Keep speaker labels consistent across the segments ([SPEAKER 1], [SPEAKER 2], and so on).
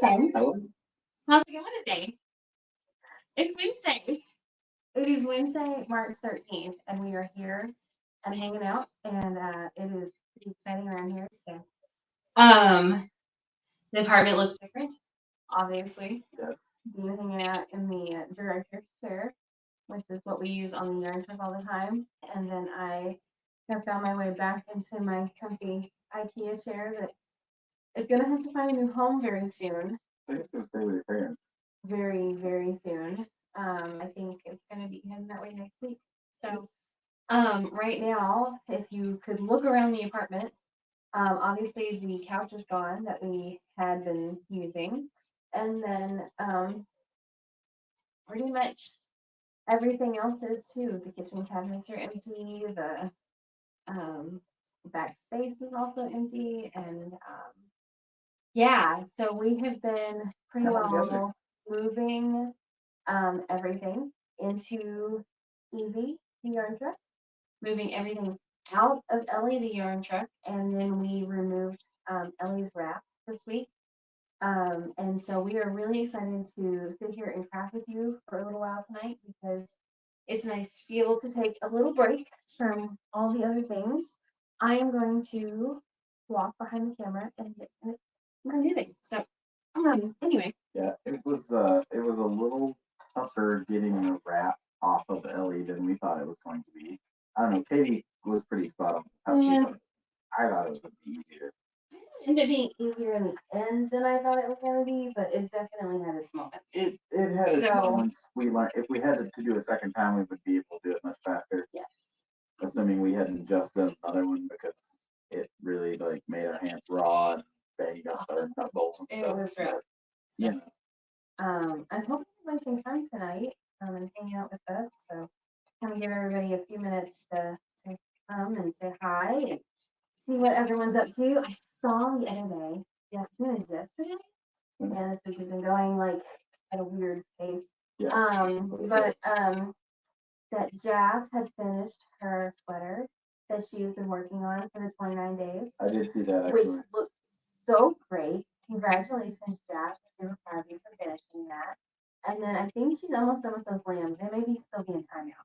[SPEAKER 1] friends.
[SPEAKER 2] Hello.
[SPEAKER 1] How's it going today? It's Wednesday. It is Wednesday, March 13th, and we are here and hanging out, and it is pretty exciting around here. So, the apartment looks different, obviously.
[SPEAKER 2] Yes.
[SPEAKER 1] Dean hanging out in the director's chair, which is what we use on the yarn truck all the time, and then I have found my way back into my comfy IKEA chair that is going to have to find a new home very soon.
[SPEAKER 2] I think it's gonna stay with your parents.
[SPEAKER 1] Very, very soon. I think it's going to be heading that way next week. So, right now, if you could look around the apartment, obviously the couch is gone that we had been using, and then pretty much everything else is too. The kitchen cabinets are empty. The back space is also empty, and yeah, so we have been pretty
[SPEAKER 2] Come on together.
[SPEAKER 1] well moving everything into Evie, the yarn truck, moving everything out of Ellie, the yarn truck, and then we removed Ellie's wrap this week. And so we are really excited to sit here and craft with you for a little while tonight because it's nice to be able to take a little break from all the other things. I am going to walk behind the camera and get my knitting. So anyway.
[SPEAKER 2] Yeah, it was a little tougher getting the wrap off of Ellie than we thought it was going to be. I don't know. Katie was pretty spot on with how she
[SPEAKER 1] Yeah.
[SPEAKER 2] thought it. I thought it would be easier.
[SPEAKER 1] It ended up being easier in the end than I thought it was going to be, but it definitely had its moments.
[SPEAKER 2] It had its
[SPEAKER 1] So-
[SPEAKER 2] moments. We learned if we had to do a second time, we would be able to do it much faster.
[SPEAKER 1] Yes.
[SPEAKER 2] Assuming we hadn't just done another one because it really like made our hands raw and banged up our knuckles and
[SPEAKER 1] It
[SPEAKER 2] stuff.
[SPEAKER 1] was rough.
[SPEAKER 2] But, you know,
[SPEAKER 1] I'm hoping everyone can come tonight and hang out with us. So kind of give everybody a few minutes to come and say hi and see what everyone's up to. I saw the other day, yeah, it was yesterday,
[SPEAKER 2] Mhm.
[SPEAKER 1] and this week has been going like at a weird pace.
[SPEAKER 2] yeah.
[SPEAKER 1] But that Jazz had finished her sweater that she has been working on for the 29 days,
[SPEAKER 2] I did see that
[SPEAKER 1] which
[SPEAKER 2] actually.
[SPEAKER 1] looked so great. Congratulations, Jazz. We're super proud of you for finishing that. And then I think she's almost done with those lambs. They may be still being timeout.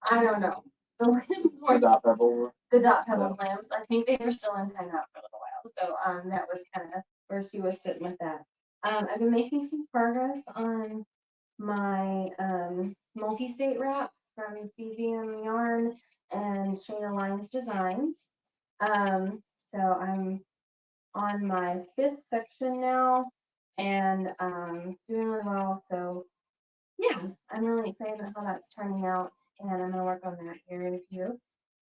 [SPEAKER 1] I don't know. The lambs were
[SPEAKER 2] The dot pebble.
[SPEAKER 1] the dot pebble lambs. I think they were still in timeout for a little while. So that was kind of where she was sitting with that. I've been making some progress on my multi-state wrap from Cesium Yarn and Shayna Lines Designs. So I'm on my 5th section now and doing really well. So yeah, I'm really excited about how that's turning out, and I'm gonna work on that here in a few.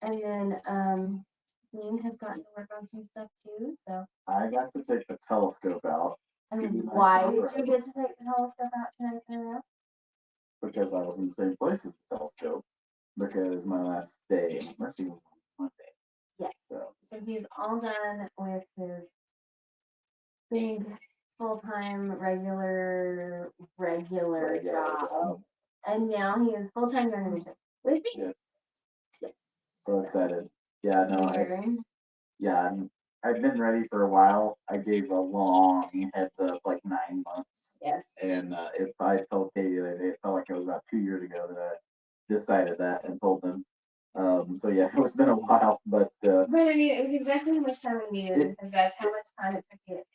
[SPEAKER 1] And then Dean has gotten to work on some stuff too. So
[SPEAKER 2] I got to take the telescope out
[SPEAKER 1] and
[SPEAKER 2] Two nights
[SPEAKER 1] why
[SPEAKER 2] in a
[SPEAKER 1] did
[SPEAKER 2] row.
[SPEAKER 1] you get to take the telescope out tonight in a row?
[SPEAKER 2] because I was in the same place as the telescope because my last day in Mercy was on Monday.
[SPEAKER 1] Yes.
[SPEAKER 2] So
[SPEAKER 1] So he's all done with his big full-time regular job. And now he is full-time yarn intern with me.
[SPEAKER 2] yes,
[SPEAKER 1] Yes.
[SPEAKER 2] so excited. Yeah, no,
[SPEAKER 1] Very.
[SPEAKER 2] I've been ready for a while. I gave a long heads up, like 9 months.
[SPEAKER 1] Yes.
[SPEAKER 2] And if I told Katie the other day, it felt like it was about 2 years ago that I decided that and told them. So yeah, it's been a while, but
[SPEAKER 1] But I mean, it was exactly how much time we needed
[SPEAKER 2] It-
[SPEAKER 1] because that's how much time it took to get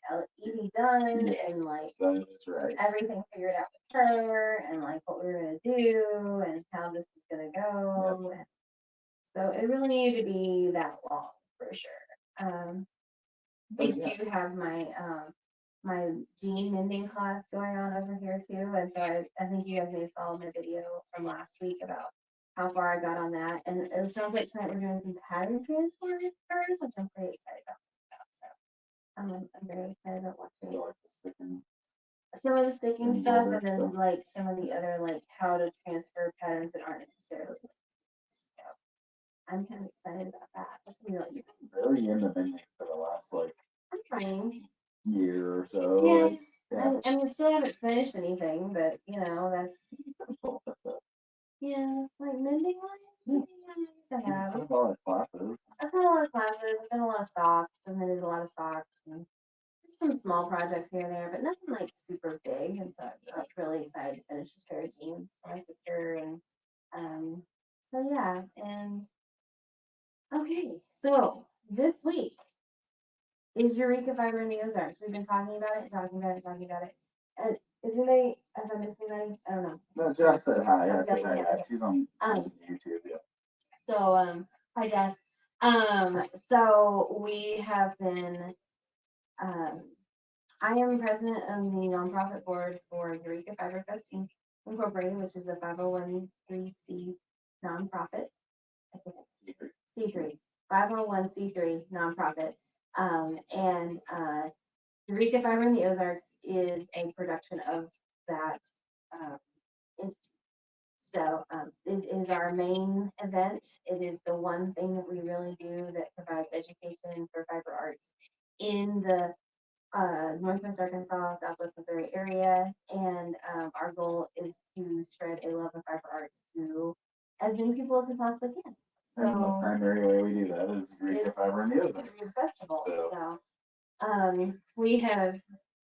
[SPEAKER 1] Edie done
[SPEAKER 2] yes,
[SPEAKER 1] and like
[SPEAKER 2] that's right.
[SPEAKER 1] everything figured out with her and like what we were gonna do and how this was gonna go. And so it really needed to be that long for sure. I
[SPEAKER 2] yeah.
[SPEAKER 1] do have my jean mending class going on over here too, and so I think you guys may have saw my video from last week about how far I got on that, and it sounds like tonight we're doing some pattern transfers, which I'm pretty excited about. So I'm very excited about
[SPEAKER 2] I
[SPEAKER 1] watching
[SPEAKER 2] like the sticking.
[SPEAKER 1] some of the sticking
[SPEAKER 2] And
[SPEAKER 1] stuff,
[SPEAKER 2] border
[SPEAKER 1] and then
[SPEAKER 2] stuff.
[SPEAKER 1] like some of the other like how to transfer patterns that aren't necessarily linked. So I'm kind of excited about that. That's gonna be really good.
[SPEAKER 2] Really into mending for the last like
[SPEAKER 1] I'm trying.
[SPEAKER 2] year or so.
[SPEAKER 1] Yeah.
[SPEAKER 2] Like, yeah.
[SPEAKER 1] And we still haven't finished anything, but you know, yeah, like mending lines. Yeah, I have.
[SPEAKER 2] That's all I classes.
[SPEAKER 1] I've had a lot of classes, I've done a lot of socks, I've mended a lot of socks and just some small projects here and there, but nothing like super big. And so I'm like really excited to finish this pair of jeans for my sister. And so yeah, and okay, so this week is Eureka Fiber in the Ozarks. We've been talking about it, talking about it, talking about it. And is anybody, if I missed anybody, I don't know.
[SPEAKER 2] No, Jess said hi. I
[SPEAKER 1] Oh,
[SPEAKER 2] said
[SPEAKER 1] Jess,
[SPEAKER 2] hi.
[SPEAKER 1] yeah, okay.
[SPEAKER 2] She's on
[SPEAKER 1] Um,
[SPEAKER 2] YouTube. Yeah.
[SPEAKER 1] So, hi Jess. So we have been, um, I am president of the nonprofit board for Eureka Fiber Festing Incorporated, which is a 501c nonprofit. I think it's C3, 501c3 nonprofit. And Eureka Fiber in the Ozarks is a production of that entity. So it is our main event. It is the one thing that we really do that provides education for fiber arts in the Northwest Arkansas, Southwest Missouri area. And our goal is to spread a love of fiber arts to as many people as we possibly can.
[SPEAKER 2] And the
[SPEAKER 1] So
[SPEAKER 2] primary way we do that is Eureka
[SPEAKER 1] it's
[SPEAKER 2] Fiber in the Ozarks.
[SPEAKER 1] through the festival.
[SPEAKER 2] So-
[SPEAKER 1] So we have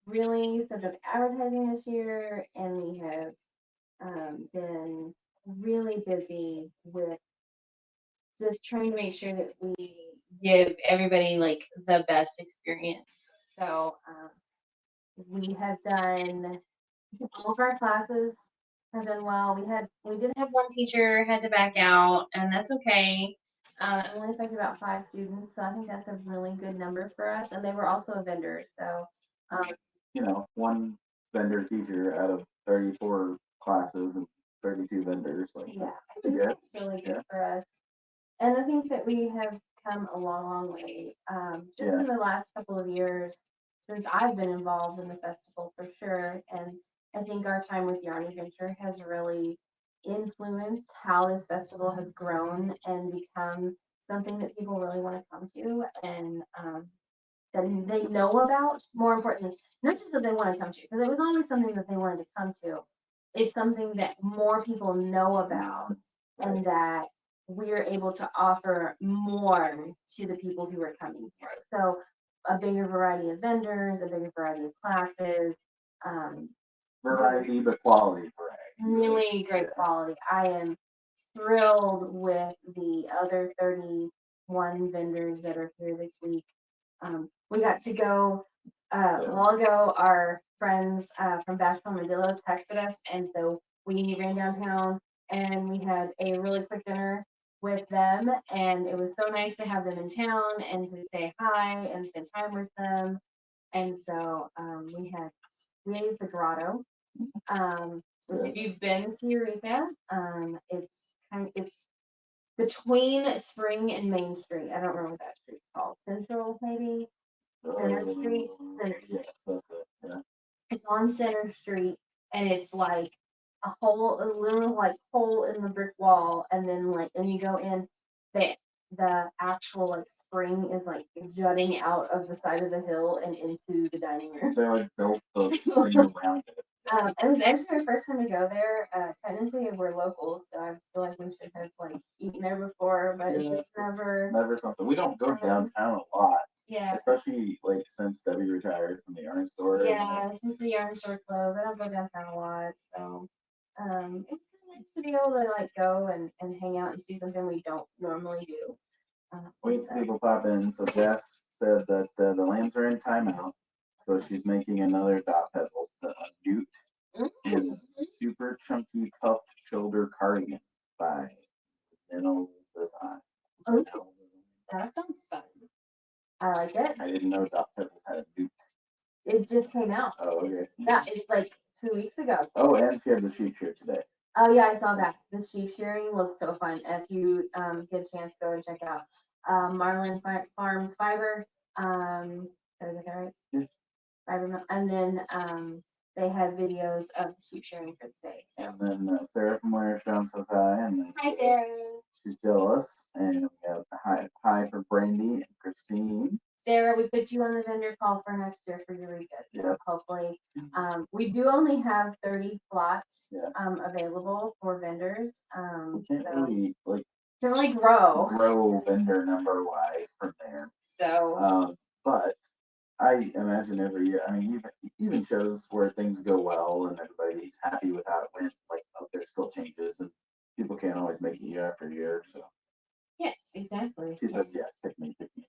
[SPEAKER 1] really stepped up advertising this year, and we have been really busy with just trying to make sure that we give everybody like the best experience. So we have done all of our classes have done well. We did have one teacher had to back out, and that's okay. It only affected about 5 students, so I think that's a really good number for us. And they were also a vendor, so
[SPEAKER 2] You know, one vendor teacher out of 34 classes and 32 vendors. Like,
[SPEAKER 1] yeah, I
[SPEAKER 2] that's
[SPEAKER 1] think
[SPEAKER 2] good.
[SPEAKER 1] that's really good for us. And I think that we have come a long, long way. Just in the last couple of years since I've been involved in the festival for sure. And I think our time with Yarn Adventure has really influenced how this festival has grown and become something that people really want to come to and that they know about. More importantly, not just that they want to come to, because it was always something that they wanted to come to. It's something that more people know about and that we're able to offer more to the people who are coming here. So a bigger variety of vendors, a bigger variety of classes,
[SPEAKER 2] Variety, but quality variety.
[SPEAKER 1] really great
[SPEAKER 2] Yeah.
[SPEAKER 1] quality. I am thrilled with the other 31 vendors that are here this week. We got to go, a while ago, our friends from Bashful Armadillo texted us, and so we ran downtown and we had a really quick dinner with them, and it was so nice to have them in town and to say hi and spend time with them. And so we ate at the Grotto. Which if you've been to Eureka, it's between Spring and Main Street. I don't remember what that street's called. Central, maybe? Center Street? Center Street.
[SPEAKER 2] Yes, that's it. Yeah.
[SPEAKER 1] It's on Center Street, and it's like a little like hole in the brick wall, and then like, and you go in, the actual like spring is like jutting out of the side of the hill and into the dining room.
[SPEAKER 2] They like built the spring around it.
[SPEAKER 1] It was actually our first time to go there. Technically, we're locals, so I feel like we should have like eaten there before, but it's
[SPEAKER 2] Yeah,
[SPEAKER 1] just never.
[SPEAKER 2] Never something. We don't go
[SPEAKER 1] Uh-huh.
[SPEAKER 2] downtown a lot,
[SPEAKER 1] Yeah,
[SPEAKER 2] especially like since Debbie retired from the yarn store.
[SPEAKER 1] yeah. Since the yarn store closed, I don't go downtown a lot, so it's kind of nice to be able to like go and hang out and see something we don't normally do.
[SPEAKER 2] Wait
[SPEAKER 1] So-
[SPEAKER 2] till people pop in. So Jess said that the lambs are in timeout, so she's making another dot pebbles to Newt in super chunky puffed shoulder cardigan by Mental Design.
[SPEAKER 1] Oh. That sounds fun. I like it.
[SPEAKER 2] I didn't know dot pebbles had a Newt.
[SPEAKER 1] It just came out.
[SPEAKER 2] Oh, okay.
[SPEAKER 1] Yeah, it's like 2 weeks ago.
[SPEAKER 2] Oh, and she had the sheep shirt today.
[SPEAKER 1] Oh yeah, I saw that. The sheep shearing looks so fun. If you get a chance, go and check out Marlin Farms Fiber. Did I get that right?
[SPEAKER 2] Yeah.
[SPEAKER 1] Fiber, and then they had videos of sheep shearing for today. So
[SPEAKER 2] And then Sarah from Winter Stone says hi, and then
[SPEAKER 1] hi Sarah.
[SPEAKER 2] she's jealous. And we have hi for Brandy and Christine.
[SPEAKER 1] Sarah, we put you on the vendor call for next year for Eureka. So
[SPEAKER 2] Yes.
[SPEAKER 1] hopefully, we do only have 30 slots
[SPEAKER 2] Yeah.
[SPEAKER 1] available for vendors.
[SPEAKER 2] We can't
[SPEAKER 1] So
[SPEAKER 2] really like
[SPEAKER 1] can really grow.
[SPEAKER 2] grow vendor number wise from there.
[SPEAKER 1] So
[SPEAKER 2] But I imagine every year. I mean, even shows where things go well and everybody's happy with how it went. Like, oh, there's still changes, and people can't always make it year after year. So
[SPEAKER 1] Yes, exactly.
[SPEAKER 2] she says, yes, pick me, pick me.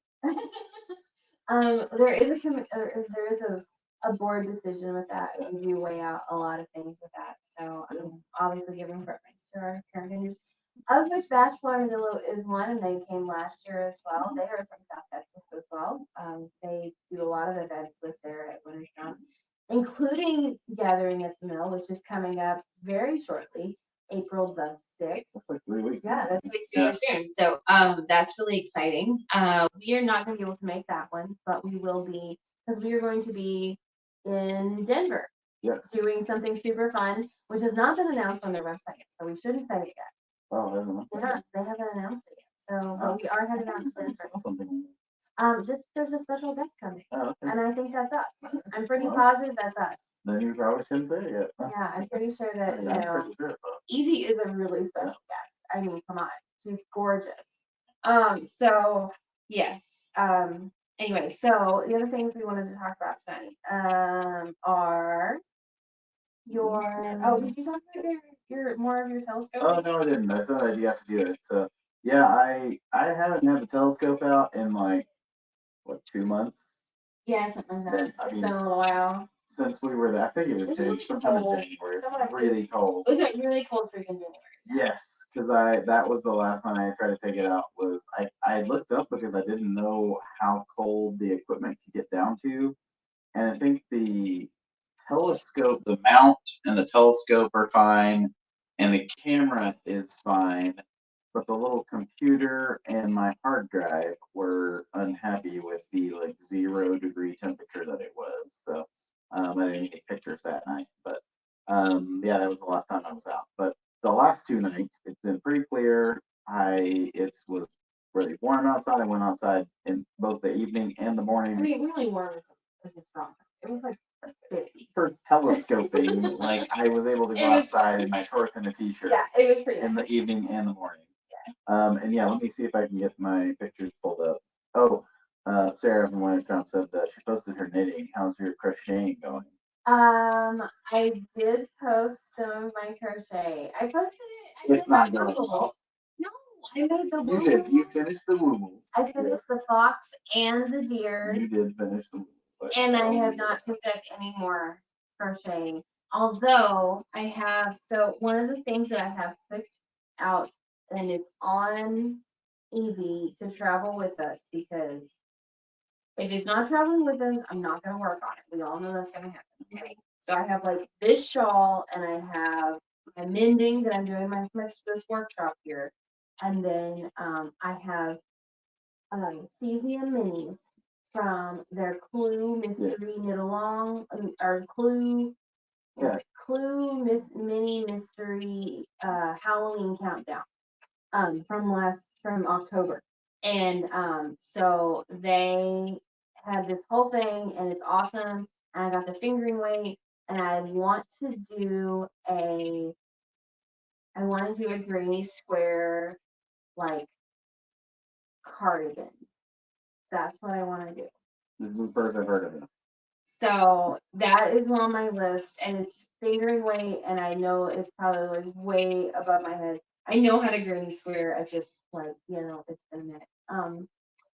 [SPEAKER 1] There is there is a board decision with that. We do weigh out a lot of things with that. So obviously giving preference to our current vendors, of which Bachelor Armadillo is one, and they came last year as well. They are from South Texas as well. They do a lot of events with Sarah at Winterstone, including Gathering at the Mill, which is coming up very shortly, April the 6th.
[SPEAKER 2] That's like 3 weeks.
[SPEAKER 1] Yeah, that's like super soon. So that's really exciting. We are not going to be able to make that one, but we will be, because we are going to be in Denver
[SPEAKER 2] Yes.
[SPEAKER 1] doing something super fun, which has not been announced on their website yet. So we shouldn't say it yet.
[SPEAKER 2] Oh, isn't it?
[SPEAKER 1] Yeah, they haven't announced it yet. So but we are headed out to Denver.
[SPEAKER 2] Something.
[SPEAKER 1] Just there's a special guest coming,
[SPEAKER 2] Oh, okay.
[SPEAKER 1] and I think that's us. I'm pretty
[SPEAKER 2] Well,
[SPEAKER 1] positive that's us.
[SPEAKER 2] Then you probably shouldn't say it yet.
[SPEAKER 1] Yeah, I'm pretty sure that
[SPEAKER 2] I'm pretty sure,
[SPEAKER 1] Evie is a really special guest. I mean, come on, she's gorgeous. So yes. Anyway, so the other things we wanted to talk about tonight, are did you talk about your more of your telescope?
[SPEAKER 2] Oh no, I didn't. I thought I'd have to do it. So yeah, I haven't had the telescope out in like what 2 months.
[SPEAKER 1] Yeah, something like that.
[SPEAKER 2] I
[SPEAKER 1] It's
[SPEAKER 2] mean,
[SPEAKER 1] been a little while.
[SPEAKER 2] Since we were there. I think it was
[SPEAKER 1] It was
[SPEAKER 2] changed sometime in
[SPEAKER 1] cold.
[SPEAKER 2] January. It
[SPEAKER 1] Someone-
[SPEAKER 2] was really cold.
[SPEAKER 1] Was it really cold freaking January?
[SPEAKER 2] Yes, because that was the last time I tried to take it out. Was I looked up because I didn't know how cold the equipment could get down to, and I think the telescope, the mount and the telescope are fine, and the camera is fine, but the little computer and my hard drive were unhappy with the like 0 degree temperature that it was. So I didn't get pictures that night, but yeah, that was the last time I was out. But the last 2 nights, it's been pretty clear. It was really warm outside. I went outside in both the evening and the morning.
[SPEAKER 1] I mean, really warm is a strong. It was like 50.
[SPEAKER 2] For telescoping, like I was able to go outside in my shorts and a t-shirt.
[SPEAKER 1] Yeah, it was pretty.
[SPEAKER 2] In the evening and the morning. And yeah, let me see if I can get my pictures pulled up. Oh, Sarah from Winterstone said that she posted her knitting. How's your crocheting going?
[SPEAKER 1] I did post some of my crochet. I posted it.
[SPEAKER 2] It's not going well.
[SPEAKER 1] No, I made the
[SPEAKER 2] You did. You finished the woobles.
[SPEAKER 1] I finished the fox and the deer.
[SPEAKER 2] You did finish the woobles.
[SPEAKER 1] And I have not picked up any more crocheting. Although I have, so one of the things that I have picked out and is on Evie to travel with us, because if it's not traveling with us, I'm not going to work on it. We all know that's going to happen. Okay. So I have like this shawl, and I have my mending that I'm doing this workshop here. And then I have cesium minis from their Clue Mystery Knit Along, or Clue Mini Mystery Halloween Countdown from October. And so they had this whole thing, and it's awesome. And I got the fingering weight, and I want to do a granny square like cardigan. That's what I want to do.
[SPEAKER 2] This is the first I've heard of it.
[SPEAKER 1] So that is on my list, and it's fingering weight, and I know it's probably like way above my head. I know how to granny square. I just like, it's been a minute.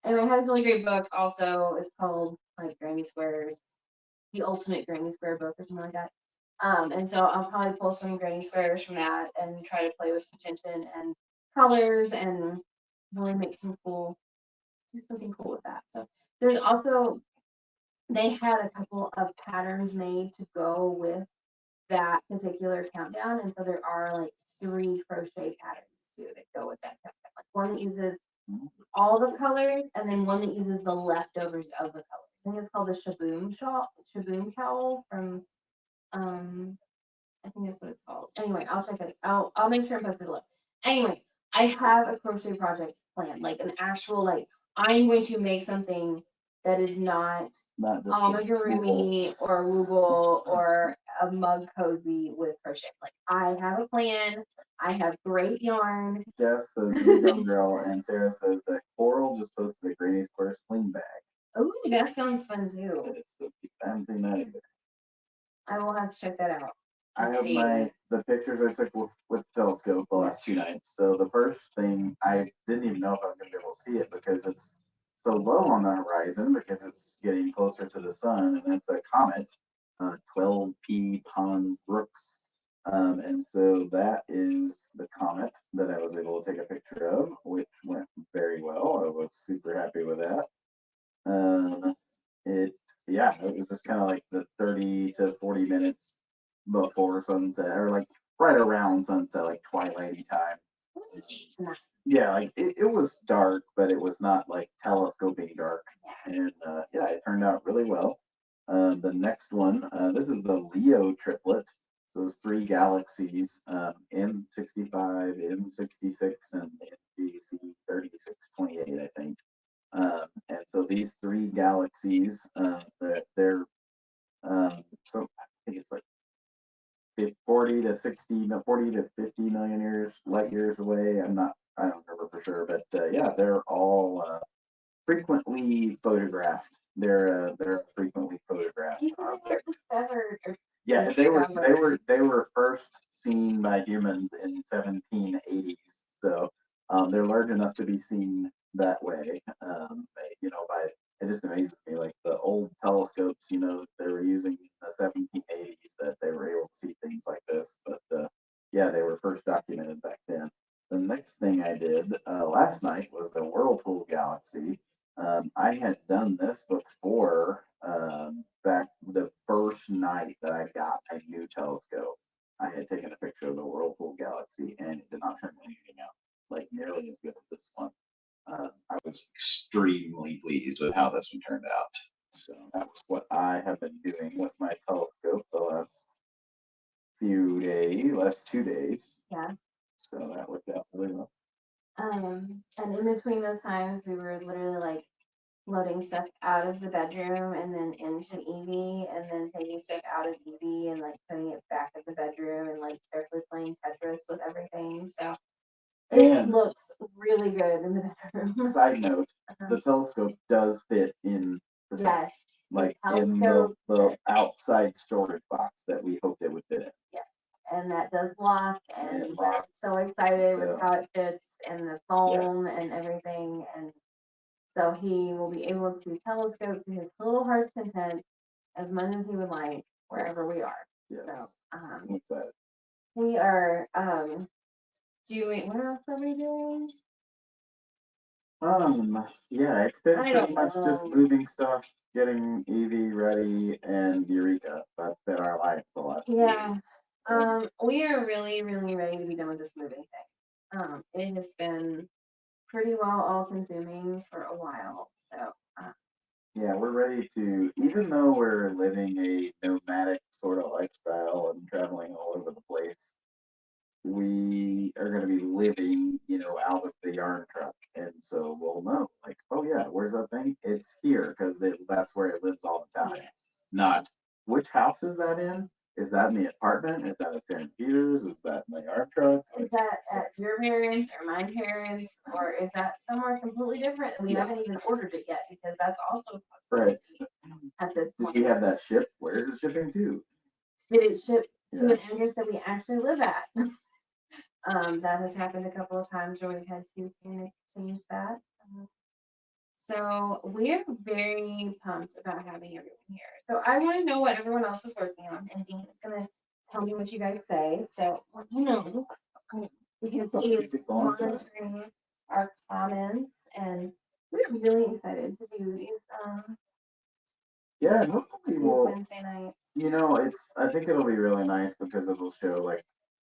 [SPEAKER 1] Anyway, it has a really great book also. It's called like Granny Squares, the Ultimate Granny Square book or something like that. And so I'll probably pull some granny squares from that and try to play with some tension and colors and really make do something cool with that. So there's also, they had a couple of patterns made to go with that particular countdown. And so there are like 3 crochet patterns too that go with that countdown. Like one that uses all the colors, and then one that uses the leftovers of the colors. I think it's called the Shaboom cowl from, I think that's what it's called. Anyway, I'll check it. I'll make sure and post it below. Anyway, I have a crochet project planned, like an actual, like, I'm going to make something that is not amigurumi or woogle or a mug cozy with crochet. Like, I have a plan. I have great yarn.
[SPEAKER 2] Jess says, "You dumb girl," and Sarah says that Coral just posted a Granny Square sling bag.
[SPEAKER 1] Ooh, Ooh, that sounds fun too.
[SPEAKER 2] It is so cute. I haven't seen that either.
[SPEAKER 1] I will have to check that out.
[SPEAKER 2] I have
[SPEAKER 1] See.
[SPEAKER 2] the pictures I took with the telescope the last 2 nights. So the first thing, I didn't even know if I was gonna be able to see it because it's so low on the horizon because it's getting closer to the sun, and it's a comet, 12P Pons Brooks. And so that is the comet that I was able to take a picture of, which went very well. I was super happy with that. It Yeah, it was just kind of like the 30 to 40 minutes before sunset, or like right around sunset, like twilighty time. Yeah, like it was dark, but it was not like telescoping dark. And yeah, it turned out really well. The next one, this is the Leo triplet. So it's three galaxies, M65, M66, and NGC 3628, I think. And so these three galaxies, they're so I think it's like 40 to 60, no, 40 to 50 million years, light years away. I don't remember for sure, but yeah, they're all frequently photographed. They're frequently photographed.
[SPEAKER 1] You said they were discovered.
[SPEAKER 2] Yeah,
[SPEAKER 1] discovered.
[SPEAKER 2] they were first seen by humans in 1780s. So they're large enough to be seen that way. By it just amazes me, like the old telescopes, they were using in the 1780s, that they were able to see things like this. But yeah, they were first documented back then. The next thing I did last night was the Whirlpool Galaxy. I had done this before, back the first night that I got a new telescope. I had taken a picture of the Whirlpool Galaxy, and it did not turn anything out like nearly as good as this one. I was extremely pleased with how this one turned out. So that was what I have been doing with my telescope the last 2 days.
[SPEAKER 1] Yeah.
[SPEAKER 2] So that worked out really well.
[SPEAKER 1] And in between those times, we were literally like loading stuff out of the bedroom and then into Evie, and then taking stuff out of Evie and like putting it back in the bedroom, and like carefully playing Tetris with everything. So it looks really good in the bedroom.
[SPEAKER 2] Side note, the telescope does fit in the
[SPEAKER 1] yes,
[SPEAKER 2] like in the outside storage box that we hoped it would fit in.
[SPEAKER 1] Yes, and that does lock, and
[SPEAKER 2] It
[SPEAKER 1] we're
[SPEAKER 2] locks,
[SPEAKER 1] so excited with
[SPEAKER 2] so-
[SPEAKER 1] how it fits and the foam
[SPEAKER 2] Yes.
[SPEAKER 1] and everything, and so he will be able to telescope to his little heart's content as much as he would like wherever we are.
[SPEAKER 2] Yes.
[SPEAKER 1] So
[SPEAKER 2] I'm excited.
[SPEAKER 1] we are doing, what else are we doing?
[SPEAKER 2] Yeah, it's been
[SPEAKER 1] I
[SPEAKER 2] pretty
[SPEAKER 1] don't
[SPEAKER 2] much just
[SPEAKER 1] know.
[SPEAKER 2] moving stuff, getting Evie ready, and Eureka. That's been our life the last few
[SPEAKER 1] Yeah.
[SPEAKER 2] weeks.
[SPEAKER 1] We are really, really ready to be done with this moving thing. It has been pretty well all consuming for a while. So
[SPEAKER 2] Yeah, we're ready to, even though we're living a nomadic sort of lifestyle and traveling all over the place, we are going to be living, out of the yarn truck. And so we'll know, like, oh yeah, where's that thing? It's here because that's where it lives all the time.
[SPEAKER 1] yes.
[SPEAKER 2] Not which house is that in? Is that in the apartment? Is that at St. Peter's? Is that in the yard truck?
[SPEAKER 1] Is that at your parents or my parents, or is that somewhere completely different? And we haven't even ordered it yet because that's also
[SPEAKER 2] right
[SPEAKER 1] at this point.
[SPEAKER 2] Did we have that ship? Where is it shipping to?
[SPEAKER 1] Did it ship to an address that we actually live at? That has happened a couple of times where we've had to change that. So we're very pumped about having everyone here. So I want to know what everyone else is working on, and Dean is going to tell me what you guys say. So because he is monitoring our comments, and we're really excited to do these.
[SPEAKER 2] Yeah, hopefully we'll.
[SPEAKER 1] Wednesday nights.
[SPEAKER 2] I think it'll be really nice because it'll show like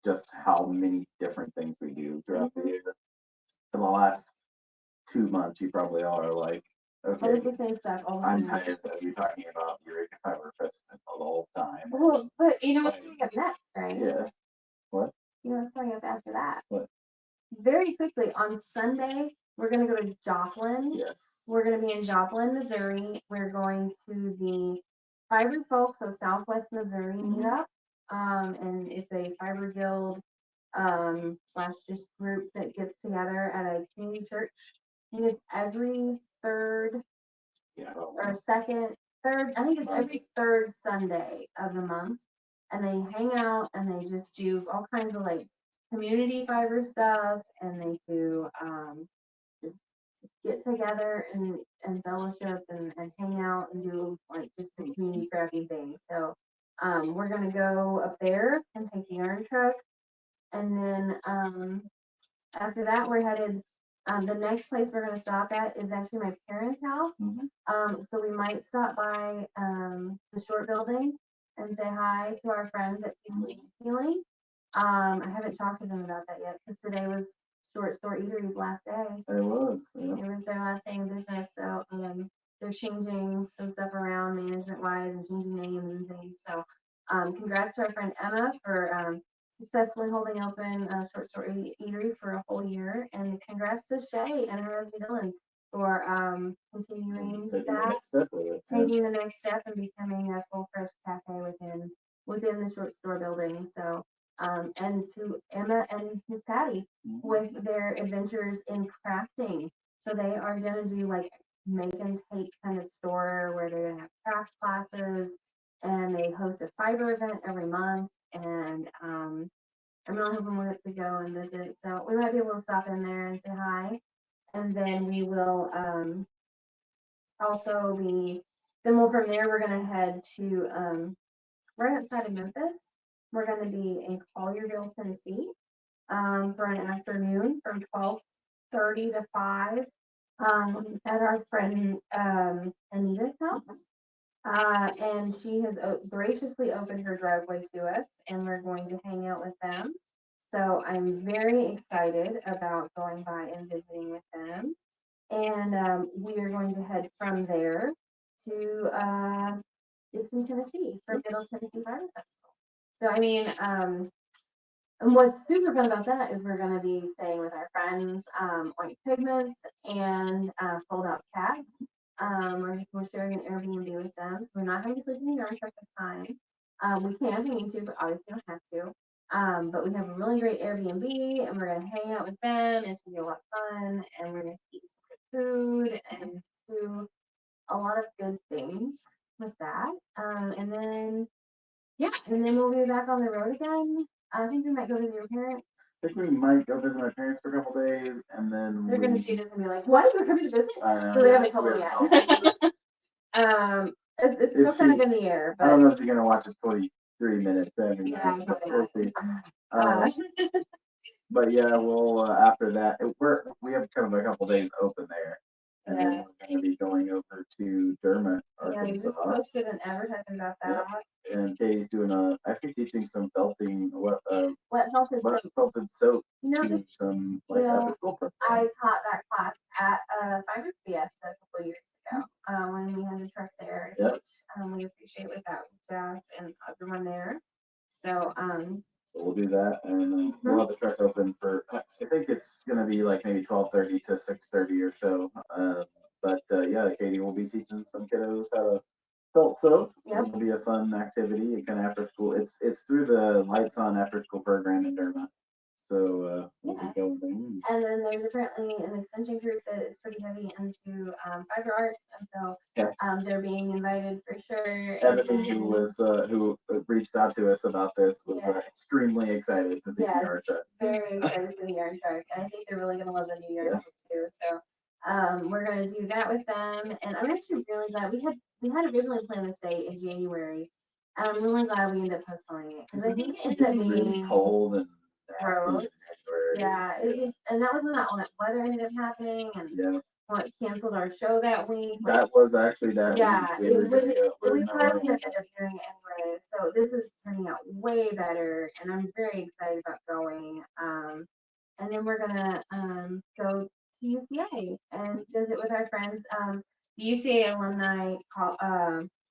[SPEAKER 2] just how many different things we do throughout the year. For the last 2 months, you probably all are like, okay,
[SPEAKER 1] it's the same stuff all the
[SPEAKER 2] I'm
[SPEAKER 1] time.
[SPEAKER 2] tired of you talking about Eureka Fiber Fest the whole time.
[SPEAKER 1] Well, but you know what's coming up next, right?
[SPEAKER 2] Yeah. What?
[SPEAKER 1] You know what's coming up after that?
[SPEAKER 2] What?
[SPEAKER 1] Very quickly, on Sunday, we're going to go to Joplin.
[SPEAKER 2] Yes.
[SPEAKER 1] We're going to be in Joplin, Missouri. We're going to the Fiber Folks of Southwest Missouri meetup. And it's a Fiber Guild / just group that gets together at a community church. And it's every third
[SPEAKER 2] Yeah, I don't
[SPEAKER 1] or
[SPEAKER 2] know.
[SPEAKER 1] third, I think it's every third Sunday of the month. And they hang out and they just do all kinds of like community fiber stuff and they do just get together and fellowship and hang out and do like just some community crafting things. So we're gonna go up there and take the yarn truck and then after that we're headed the next place we're gonna stop at is actually my parents' house.
[SPEAKER 2] Mhm.
[SPEAKER 1] So we might stop by the short building and say hi to our friends at Peaceful Healing. I haven't talked to them about that yet because today was Short Store Eatery's last day.
[SPEAKER 2] It was, yeah.
[SPEAKER 1] It was their last day in business, so they're changing some stuff around management wise and changing names and things. So congrats to our friend Emma for successfully holding open Short Store Eatery for a whole year, and congrats to Shay and her husband Dylan for continuing
[SPEAKER 2] Taking the
[SPEAKER 1] that,
[SPEAKER 2] next step with it. Yeah.
[SPEAKER 1] taking the next step and becoming a full fresh cafe within the Short Store building. So and to Emma and Miss Patty
[SPEAKER 2] Mhm.
[SPEAKER 1] with their adventures in crafting. So they are gonna do like make and take kind of store where they're gonna have craft classes and they host a fiber event every month. And I'm really hoping we'll get to go and visit. So we might be able to stop in there and say hi. And then we will also be then we'll from there we're gonna head to right outside of Memphis. We're gonna be in Collierville, Tennessee for an afternoon from 12:30 to 5 at our friend Anita's house. And she has graciously opened her driveway to us, and we're going to hang out with them. So I'm very excited about going by and visiting with them. And we are going to head from there to Dixon, Tennessee for Middle Tennessee Fire Festival. So I mean, and what's super fun about that is we're gonna be staying with our friends, White Pigments and Fold Out Cat. We're sharing an Airbnb with them, so we're not having to sleep in the yarn truck this time. We can if we need to, but obviously don't have to. But we have a really great Airbnb, and we're gonna hang out with them. And it's gonna be a lot of fun, and we're gonna eat some good food and do a lot of good things with that. And then we'll be back on the road again. I think we might go visit your parents.
[SPEAKER 2] I think we might go visit my parents for a couple days, and then
[SPEAKER 1] They're gonna see this and be like, "Why are you coming to visit?"
[SPEAKER 2] I know.
[SPEAKER 1] So they haven't told
[SPEAKER 2] We
[SPEAKER 1] me
[SPEAKER 2] haven't
[SPEAKER 1] yet.
[SPEAKER 2] told them.
[SPEAKER 1] It's still
[SPEAKER 2] If
[SPEAKER 1] kind
[SPEAKER 2] she-
[SPEAKER 1] of in the air,
[SPEAKER 2] I don't
[SPEAKER 1] but
[SPEAKER 2] know if you're gonna watch it 23 minutes. I mean,
[SPEAKER 1] yeah, probably
[SPEAKER 2] we'll
[SPEAKER 1] not.
[SPEAKER 2] see.
[SPEAKER 1] Uh,
[SPEAKER 2] But yeah, we'll after that we have kind of a couple days open there, and then
[SPEAKER 1] Yeah.
[SPEAKER 2] we're gonna be going over to Dermot,
[SPEAKER 1] Yeah, we just
[SPEAKER 2] Arkansas,
[SPEAKER 1] posted an advertisement about that.
[SPEAKER 2] and Katie's doing actually teaching some felting
[SPEAKER 1] What health is
[SPEAKER 2] what
[SPEAKER 1] so,
[SPEAKER 2] felted soap
[SPEAKER 1] you know,
[SPEAKER 2] to
[SPEAKER 1] this,
[SPEAKER 2] some like
[SPEAKER 1] Yeah.
[SPEAKER 2] after school program.
[SPEAKER 1] I taught that class at Fiber Fiesta a couple years ago when we had a truck there,
[SPEAKER 2] Yep.
[SPEAKER 1] which we appreciate with that with Jazz and everyone there. So
[SPEAKER 2] So we'll do that, and we'll have the truck open for. I think it's gonna be like maybe 12:30 to 6:30 or so. But yeah, Katie will be teaching some kiddos how to felt soap.
[SPEAKER 1] Yep.
[SPEAKER 2] It'll be a fun activity, kind of after school. It's through the Lights On after school program in Dermot. So we'll be going there.
[SPEAKER 1] And then there's apparently an extension group that is pretty heavy into fiber arts, and so they're being invited for sure.
[SPEAKER 2] Evan, who reached out to us about this, was extremely excited to see the yarn truck.
[SPEAKER 1] Very excited to see the yarn truck, and I think they're really gonna love the new yarn truck too. So we're gonna do that with them, and I'm actually really glad we had originally planned this day in January, and I'm really glad we ended up postponing it because I think it ended up being
[SPEAKER 2] really cold and
[SPEAKER 1] gross.
[SPEAKER 2] nasty.
[SPEAKER 1] Yeah, it was, and that was when all that weather ended up happening, and what canceled our show that week.
[SPEAKER 2] That was actually that.
[SPEAKER 1] Yeah,
[SPEAKER 2] we were gonna go.
[SPEAKER 1] we probably ended up doing it anyway. So this is turning out way better, and I'm very excited about going. And then we're gonna go to UCA and visit with our friends. The UCA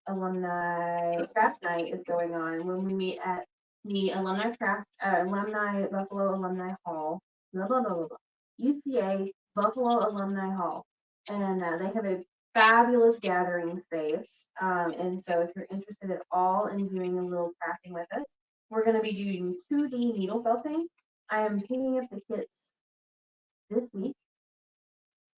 [SPEAKER 1] alumni craft night is going on when we meet at the alumni Buffalo Alumni Hall. Blah blah blah blah blah. UCA Buffalo Alumni Hall, and they have a fabulous gathering space. And so if you're interested at all in doing a little crafting with us, we're going to be doing 2D needle felting. I am picking up the kits this week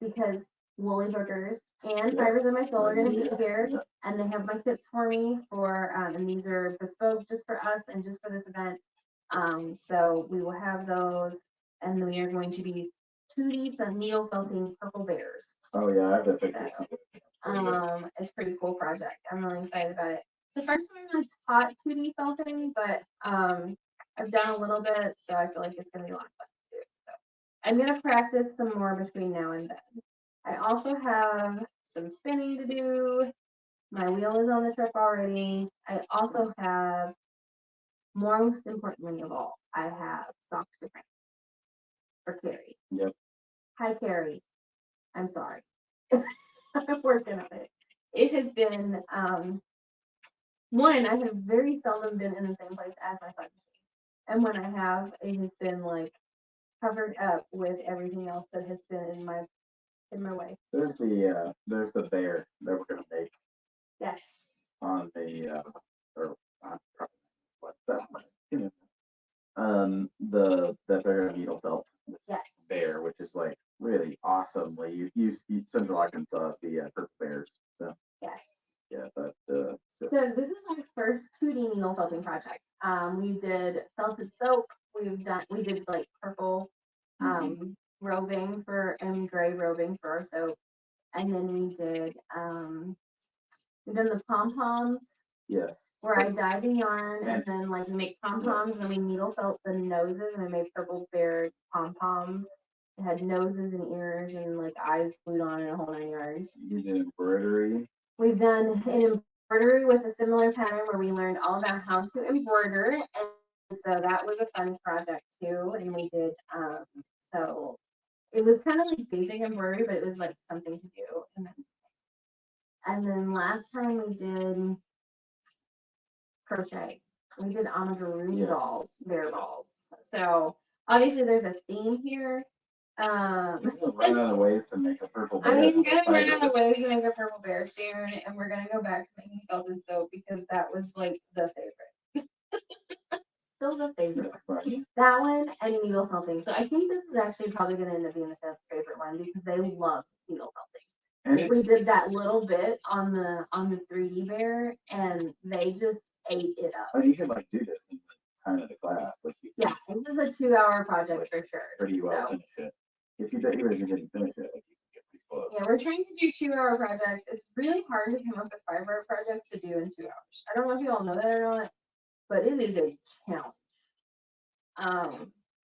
[SPEAKER 1] because Woolly Boogers and
[SPEAKER 2] Yeah.
[SPEAKER 1] Fibers of My Soul are gonna be
[SPEAKER 2] Yeah.
[SPEAKER 1] here, and they have my kits for me for, and these are bespoke just for us and just for this event. So we will have those, and we are going to be 2D needle felting purple bears.
[SPEAKER 2] Oh, yeah, I have that picture.
[SPEAKER 1] It's a pretty cool project. I'm really excited about it. So first time I taught 2D felting, but I've done a little bit, so I feel like it's gonna be a lot of fun to do. So I'm gonna practice some more between now and then. I also have some spinning to do. My wheel is on the truck already. I also have, most importantly of all, I have socks to print for Carrie.
[SPEAKER 2] Yep.
[SPEAKER 1] Hi, Carrie. I'm sorry. I'm working on it. It has been, one, I have very seldom been in the same place as my sewing machine. And when I have, it has been like covered up with everything else that has been in my way.
[SPEAKER 2] There's the bear that we're gonna make
[SPEAKER 1] Yes.
[SPEAKER 2] on the or on what that that they're gonna needle felt this
[SPEAKER 1] Yes.
[SPEAKER 2] bear, which is like really awesomely you Central Arkansas is the purple bears. So
[SPEAKER 1] Yes.
[SPEAKER 2] yeah, that
[SPEAKER 1] So this is our first 2D needle felting project. We did felted soap. We did like purple roving and gray roving for our soap. And then we've done the pom-poms
[SPEAKER 2] yes.
[SPEAKER 1] where I dyed the yarn and then like we make pom-poms and then we needle felt the noses and we made purple bear pom-poms. It had noses and ears and like eyes glued on and a whole 9 yards.
[SPEAKER 2] You did embroidery.
[SPEAKER 1] We've done an embroidery with a similar pattern where we learned all about how to embroider. And so that was a fun project too. And we did, so it was kind of like basic embroidery, but it was like something to do. And then last time we did crochet. We did amigurumi balls, bear balls. So obviously there's a theme here.
[SPEAKER 2] Run out of ways to make a purple bear.
[SPEAKER 1] I'm gonna run out of ways to make a purple bear soon, and we're gonna go back to making felted soap because that was like the favorite. Still the favorite. That one and needle felting. So I think this is actually probably gonna end up being the fifth favorite one because they love needle felting. And we did that little bit on the 3D bear, and they just ate it up.
[SPEAKER 2] Oh, you can like do this in kind of the class, like
[SPEAKER 1] yeah, this is a 2-hour project like, for sure.
[SPEAKER 2] Pretty well finish it. If you didn't finish it, like you can get pretty close. Yeah,
[SPEAKER 1] we're trying to do 2-hour projects. It's really hard to come up with 5-hour projects to do in 2 hours. I don't know if you all know that or not, but it is a challenge.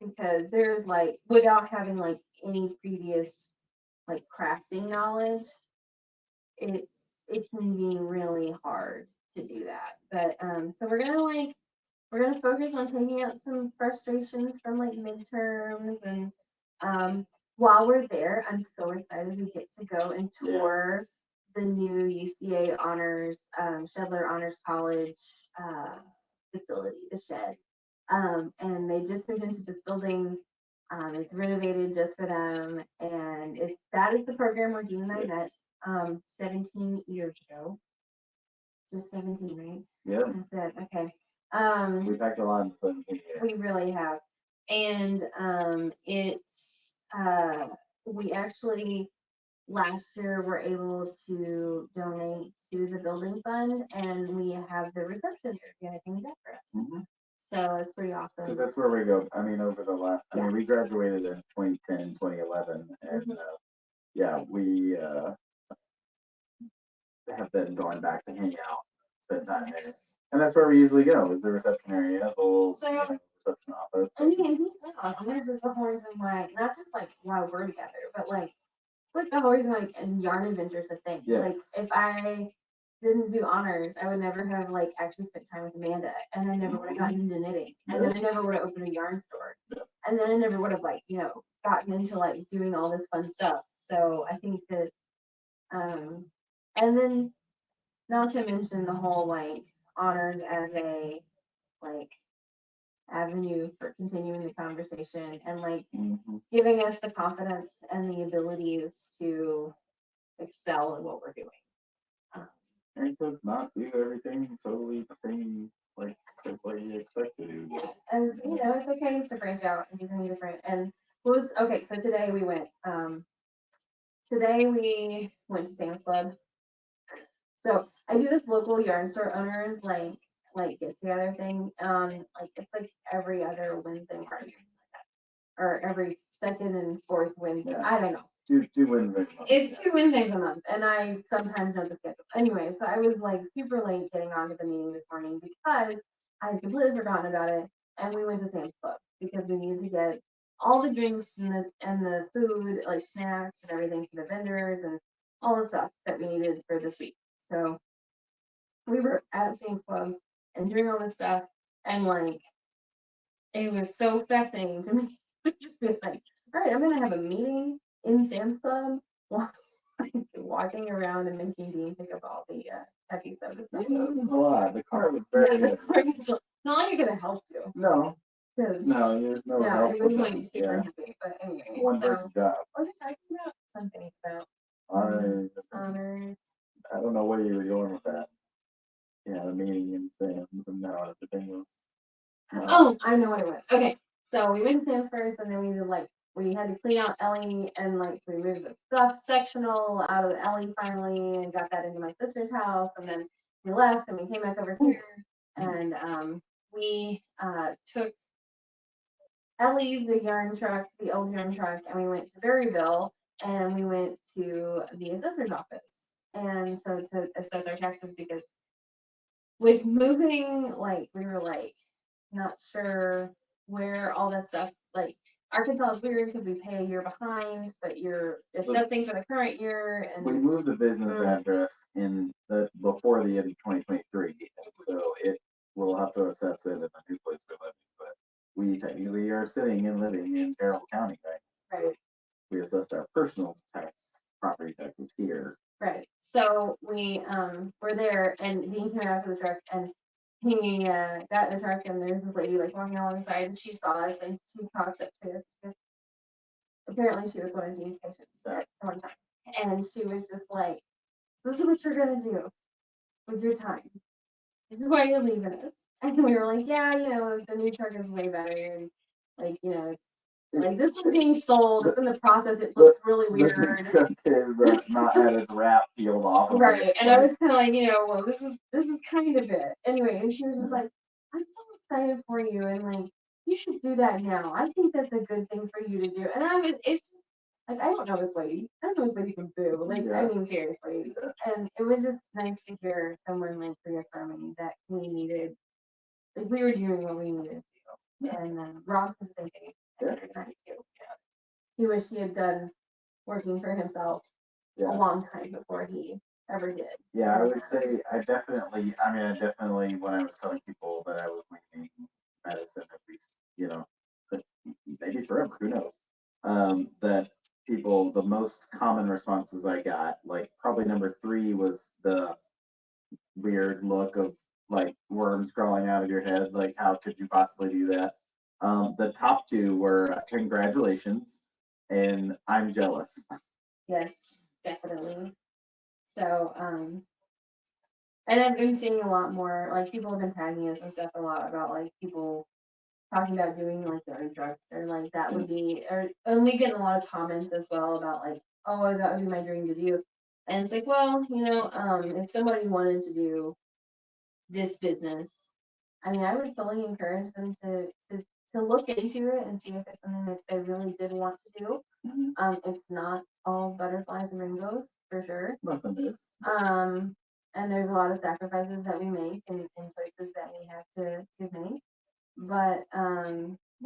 [SPEAKER 1] Because there's like, without having like any previous like crafting knowledge, it can be really hard to do that. But so we're gonna focus on taking out some frustrations from like midterms and while we're there, I'm so excited we get to go and tour the new UCA Honors, Shedler Honors College facility, the shed. And they just moved into this building. It's renovated just for them, and that is the program where Dean and I met 17 years ago. Just 17, right?
[SPEAKER 2] Yeah.
[SPEAKER 1] That's it. Okay.
[SPEAKER 2] We've had a lot in 17 years.
[SPEAKER 1] We really have. And we actually last year were able to donate to the building fund, and we have the reception area cleaned up for us. So it's pretty awesome.
[SPEAKER 2] Because that's where we go. I mean, over the last, I mean, we graduated in 2010, 2011, and yeah, we have been going back to hang out, spend time there. And that's where we usually go, is the reception area, the whole reception office.
[SPEAKER 1] I mean, Honors is the whole reason why, not just like why we're together, but like, it's like the whole reason like and yarn adventures a thing. Like if I didn't do honors, I would never have like actually spent time with Amanda, and I never would have gotten into knitting, and then I never would have opened a yarn store, and then I never would have like gotten into like doing all this fun stuff. So I think that, and then not to mention the whole like honors as a like avenue for continuing the conversation and like giving us the confidence and the abilities to excel in what we're doing.
[SPEAKER 2] And to not do everything totally the same, like you expect to do.
[SPEAKER 1] Yeah, and it's okay to branch out and do something different. And so today we went today we went to Sam's Club. So I do this local yarn store owners like get together thing. Like it's like every other Wednesday morning, or every second and fourth Wednesday.
[SPEAKER 2] Yeah.
[SPEAKER 1] I don't know.
[SPEAKER 2] Two Wednesdays. a month,
[SPEAKER 1] It's
[SPEAKER 2] yeah.
[SPEAKER 1] 2 Wednesdays a month, and I sometimes know the schedule. Anyway, so I was like super late getting on to the meeting this morning because I had completely forgotten about it, and we went to Sam's Club because we needed to get all the drinks and the food, like snacks and everything for the vendors and all the stuff that we needed for this week. So we were at Sam's Club and doing all this stuff, and like it was so fascinating to me to just be like, all right, I'm gonna have a meeting in Sam's Club while walking around and making Dean pick up all the heavy soda
[SPEAKER 2] Yeah,
[SPEAKER 1] stuff.
[SPEAKER 2] it was a lot. The car was
[SPEAKER 1] Yeah,
[SPEAKER 2] very
[SPEAKER 1] the
[SPEAKER 2] heavy.
[SPEAKER 1] car was not like it's gonna help you.
[SPEAKER 2] No,
[SPEAKER 1] 'Cause,
[SPEAKER 2] there's no
[SPEAKER 1] yeah,
[SPEAKER 2] help
[SPEAKER 1] it
[SPEAKER 2] with
[SPEAKER 1] was like
[SPEAKER 2] them.
[SPEAKER 1] super
[SPEAKER 2] Yeah,
[SPEAKER 1] heavy. But anyway,
[SPEAKER 2] one
[SPEAKER 1] so
[SPEAKER 2] person job.
[SPEAKER 1] what are we talking about? Something about
[SPEAKER 2] I
[SPEAKER 1] honors.
[SPEAKER 2] I don't know where you were going with that. Yeah, the meeting in Sam's and now everything was.
[SPEAKER 1] Oh, I know what it was. Okay, so we went to Sam's first, and then we did like we had to clean out Ellie, and like so we moved the stuff sectional out of Ellie finally, and got that into my sister's house, and then we left, and we came back over here, and we took Ellie the yarn truck, the old yarn truck, and we went to Berryville, and we went to the assessor's office, and so to assess our taxes because with moving, like we were like not sure where all that stuff, like Arkansas is weird because we pay a year behind, but you're assessing for the current year
[SPEAKER 2] We
[SPEAKER 1] and
[SPEAKER 2] moved the business
[SPEAKER 1] Mm.
[SPEAKER 2] address before the end of 2023, and so it will have to assess it in the new place we're living. But we technically are sitting and living in Carroll County, right?
[SPEAKER 1] right,
[SPEAKER 2] We assessed our personal property taxes here.
[SPEAKER 1] right. So we were there and Dean came out to the truck and he got in the truck and there's this lady like walking alongside and she saw us and she talks up to us. Because apparently she was one of Dean's patients at one time. And she was just like, this is what you're gonna do with your time. This is why you're leaving us. And we were like, yeah, the new truck is way better. And like, it's like this was being sold. It's in the process. It looks really
[SPEAKER 2] The new
[SPEAKER 1] weird.
[SPEAKER 2] truck is not had its wrap peeled off. of it.
[SPEAKER 1] Right. And I was kind of like, well, this is kind of it. Anyway, and she was just like, I'm so excited for you. And like, you should do that now. I think that's a good thing for you to do. And it's just like, I don't know this lady. I don't know this lady from Boo. Like, I
[SPEAKER 2] Yeah.
[SPEAKER 1] mean, seriously. And it was just nice to hear someone like reaffirming that we needed, like, we were doing what we needed to do.
[SPEAKER 2] Yeah.
[SPEAKER 1] And Ross was thinking,
[SPEAKER 2] Yeah.
[SPEAKER 1] he wished he had done working for himself a
[SPEAKER 2] Yeah.
[SPEAKER 1] long time before he ever did.
[SPEAKER 2] Yeah, I would say I definitely, when I was telling people that I was leaving medicine, at least, but maybe forever, who knows? That the most common responses I got, like probably number 3 was the weird look of like worms crawling out of your head. Like, how could you possibly do that? The top 2 were congratulations and I'm jealous.
[SPEAKER 1] Yes, definitely. So, and I've been seeing a lot more, like people have been tagging us and stuff a lot about like people talking about doing like their own drugs or like that would be, or and we get a lot of comments as well about like, oh, that would be my dream to do. And it's like, well, if somebody wanted to do this business, I mean, I would fully encourage them to look into it and see if it's something that they really did want to do. It's not all butterflies and rainbows for sure.
[SPEAKER 2] Nothing is.
[SPEAKER 1] And there's a lot of sacrifices that we make in places that we have to make. But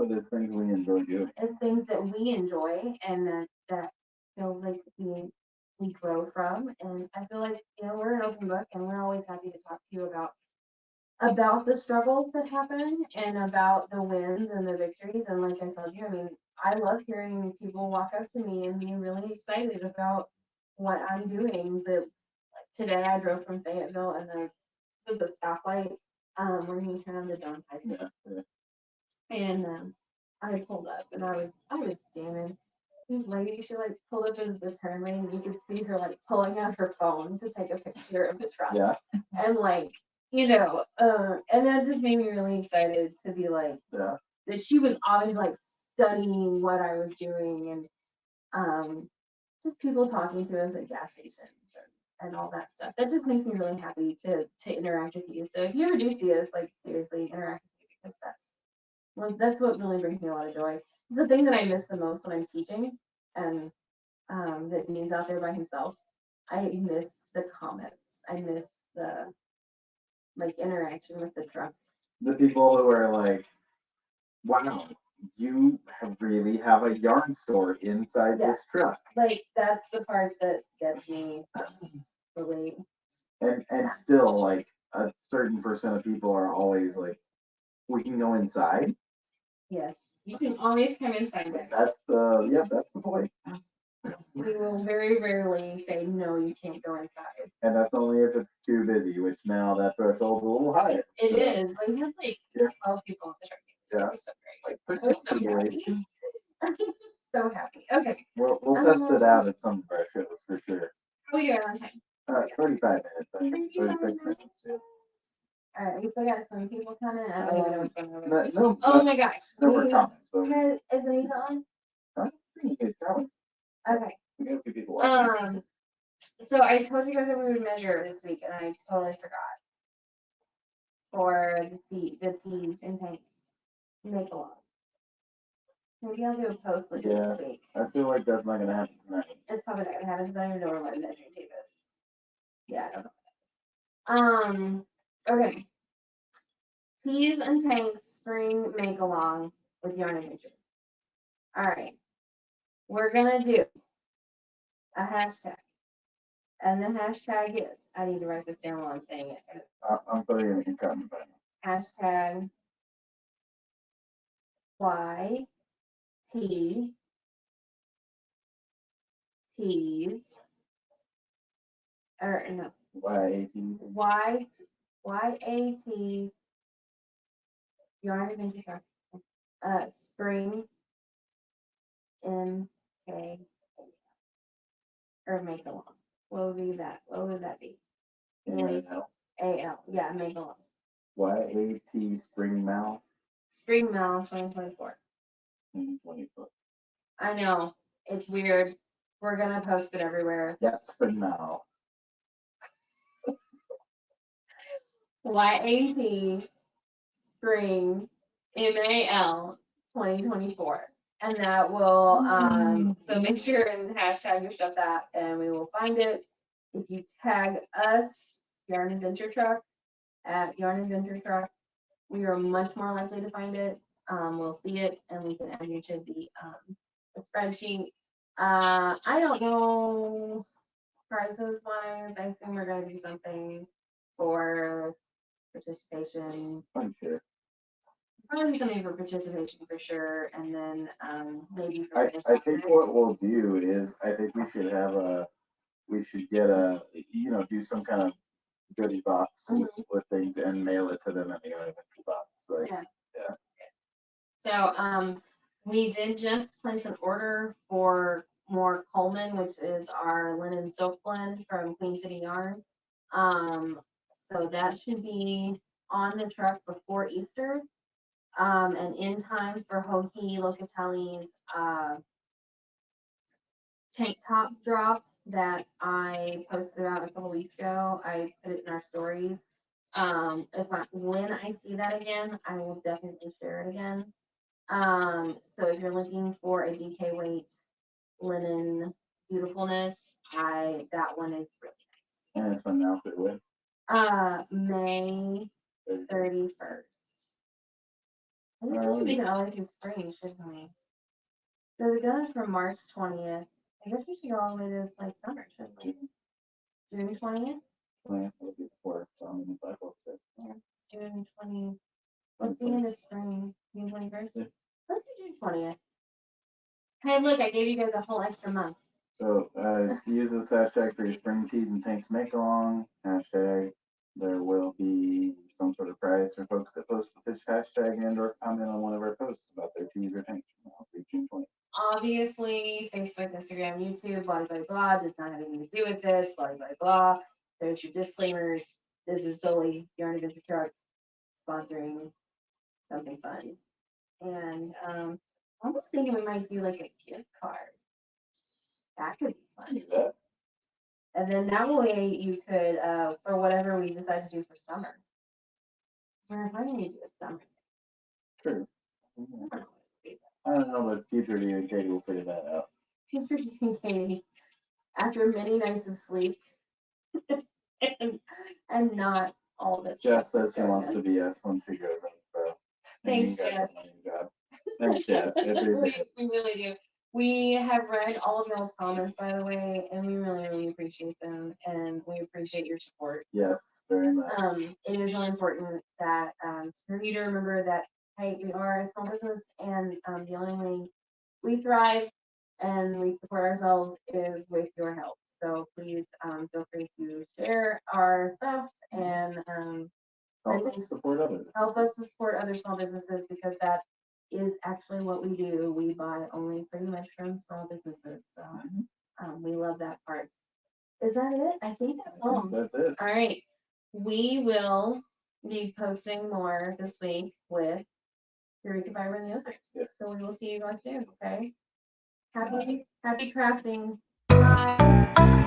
[SPEAKER 2] it's things we enjoy doing.
[SPEAKER 1] It's things that we enjoy and that feels like we grow from. And I feel like, we're an open book and we're always happy to talk to you about the struggles that happen and about the wins and the victories. And like I told you, I mean, I love hearing people walk up to me and be really excited about what I'm doing. Today I drove from Fayetteville and there's the stoplight where you turn on the John Pike.
[SPEAKER 2] Yeah.
[SPEAKER 1] And I pulled up and I was jamming. This lady, she like pulled up into the turn lane and you could see her like pulling out her phone to take a picture of the truck.
[SPEAKER 2] Yeah.
[SPEAKER 1] And like, and that just made me really excited to be like,
[SPEAKER 2] Yeah.
[SPEAKER 1] that she was obviously like studying what I was doing and just people talking to us at gas stations and all that stuff. That just makes me really happy to interact with you. So if you ever do see us, like seriously interact with you because that's what really brings me a lot of joy. It's the thing that I miss the most when I'm teaching and that Dean's out there by himself. I miss the comments. I miss the like interaction with the truck.
[SPEAKER 2] The people who are like, wow, you really have a yarn store inside
[SPEAKER 1] Yeah.
[SPEAKER 2] this truck.
[SPEAKER 1] Like that's the part that gets me really.
[SPEAKER 2] And
[SPEAKER 1] Yeah.
[SPEAKER 2] still like a certain percent of people are always like, we can go inside.
[SPEAKER 1] Yes, you can always come inside there.
[SPEAKER 2] That's the point.
[SPEAKER 1] We will very rarely say, no, you can't go inside.
[SPEAKER 2] And that's only if it's too busy, which now that threshold's a little higher.
[SPEAKER 1] It is. Like, we had like
[SPEAKER 2] Yeah.
[SPEAKER 1] 12 people on the truck.
[SPEAKER 2] Yeah.
[SPEAKER 1] It was so great.
[SPEAKER 2] Like,
[SPEAKER 1] I was so happy. So happy. Okay.
[SPEAKER 2] We'll test it out at some of our shows for sure.
[SPEAKER 1] How are we doing on time?
[SPEAKER 2] 35 minutes, I think. 36 minutes. Yeah.
[SPEAKER 1] All right, we still got some people coming. I don't even know what's going on.
[SPEAKER 2] No,
[SPEAKER 1] Oh my gosh.
[SPEAKER 2] no more comments. So
[SPEAKER 1] Is Anita on?
[SPEAKER 2] I don't see his talent.
[SPEAKER 1] Okay.
[SPEAKER 2] We got a few people watching.
[SPEAKER 1] So I told you guys that we would measure this week, and I totally forgot. For the teas and tanks, make along. Maybe I'll do a post like this week.
[SPEAKER 2] I feel like that's not gonna happen tonight.
[SPEAKER 1] It's probably not gonna happen because I don't even know where my measuring tape is. Yeah, I don't know. Okay. Teas and tanks spring make along with Yarn Adventure. All right. We're gonna do a hashtag. And the hashtag is, I need to write this down while I'm saying it.
[SPEAKER 2] I'm putting it in comment right now.
[SPEAKER 1] Hashtag YT T's or no
[SPEAKER 2] YAT.
[SPEAKER 1] YAT Yarn Adventure Spring MK or make along. What would be that? What would that be? AL. Yeah, make along.
[SPEAKER 2] YAT Spring Mal.
[SPEAKER 1] Spring Mal 2024.
[SPEAKER 2] 2024.
[SPEAKER 1] I know. It's weird. We're gonna post it everywhere.
[SPEAKER 2] Yeah, Spring Mal.
[SPEAKER 1] YAT Spring MAL 2024. And that will so make sure and hashtag your stuff that and we will find it. If you tag us, Yarn Adventure Truck at Yarn Adventure Truck, we are much more likely to find it. We'll see it and we can add you to the spreadsheet. I don't know prizes wise. I assume we're gonna do something for participation.
[SPEAKER 2] I'm sure.
[SPEAKER 1] Probably do something for participation for sure, and then maybe for
[SPEAKER 2] I think what we'll do is I think we should get do some kind of goodie box with things and mail it to them at the end of the box. Like, yeah.
[SPEAKER 1] So we did just place an order for more Coleman, which is our linen silk blend from Queen City Yarn. So that should be on the truck before Easter. And in time for Hohi Locatelli's tank top drop that I posted about a couple weeks ago. I put it in our stories. When I see that again, I will definitely share it again. So if you're looking for a DK weight linen beautifulness, that one is really nice.
[SPEAKER 2] And it's been now with
[SPEAKER 1] May 31st. I think we should make it all the way through spring, shouldn't we? So we done it from March 20th. I guess we should go all the way to like summer, shouldn't we? June 20th? June 20. What's the end of spring? June 21st?
[SPEAKER 2] Yeah.
[SPEAKER 1] Let's do June 20th. Hey, look, I gave you guys a whole extra month.
[SPEAKER 2] So use this hashtag for your spring teas and tanks make along. Hashtag there will be some sort of prize for folks that post with this hashtag and or comment on one of our posts about their teas or tanks. June 20th.
[SPEAKER 1] Obviously, Facebook, Instagram, YouTube, blah, blah, blah, does not have anything to do with this, blah, blah, blah. There's your disclaimers. This is solely Yarn Adventure Truck sponsoring something fun. And I'm almost thinking we might do like a gift card. That could be fun.
[SPEAKER 2] Do that.
[SPEAKER 1] And then that way you could, for whatever we decide to do for summer. We're going to do a summer.
[SPEAKER 2] True.
[SPEAKER 1] I don't know what to do.
[SPEAKER 2] I don't know, but future DK will figure that out.
[SPEAKER 1] Future Dean Katie, after many nights of sleep and not all this.
[SPEAKER 2] Jess
[SPEAKER 1] stuff
[SPEAKER 2] says she
[SPEAKER 1] going
[SPEAKER 2] wants
[SPEAKER 1] on.
[SPEAKER 2] to be us when she grows up, so. maybe
[SPEAKER 1] Thanks,
[SPEAKER 2] you guys
[SPEAKER 1] Jess.
[SPEAKER 2] will find a job. Thanks, Jess. I appreciate it.
[SPEAKER 1] We really do. We have read all of y'all's comments, by the way, and we really, really appreciate them, and we appreciate your support.
[SPEAKER 2] Yes, very much.
[SPEAKER 1] It is really important that for you to remember that, hey, we are a small business, and the only way we thrive and we support ourselves is with your help. So please feel free to share our stuff and
[SPEAKER 2] Help us support others.
[SPEAKER 1] help us to support other small businesses, because that is actually what we do. We buy only pretty much from small businesses. So we love that part. Is that it? I think that's all.
[SPEAKER 2] That's it.
[SPEAKER 1] All right. We will be posting more this week with Eureka Fiber and the Ozarks.
[SPEAKER 2] Yes.
[SPEAKER 1] So we will see you guys soon, okay? Happy crafting. Bye.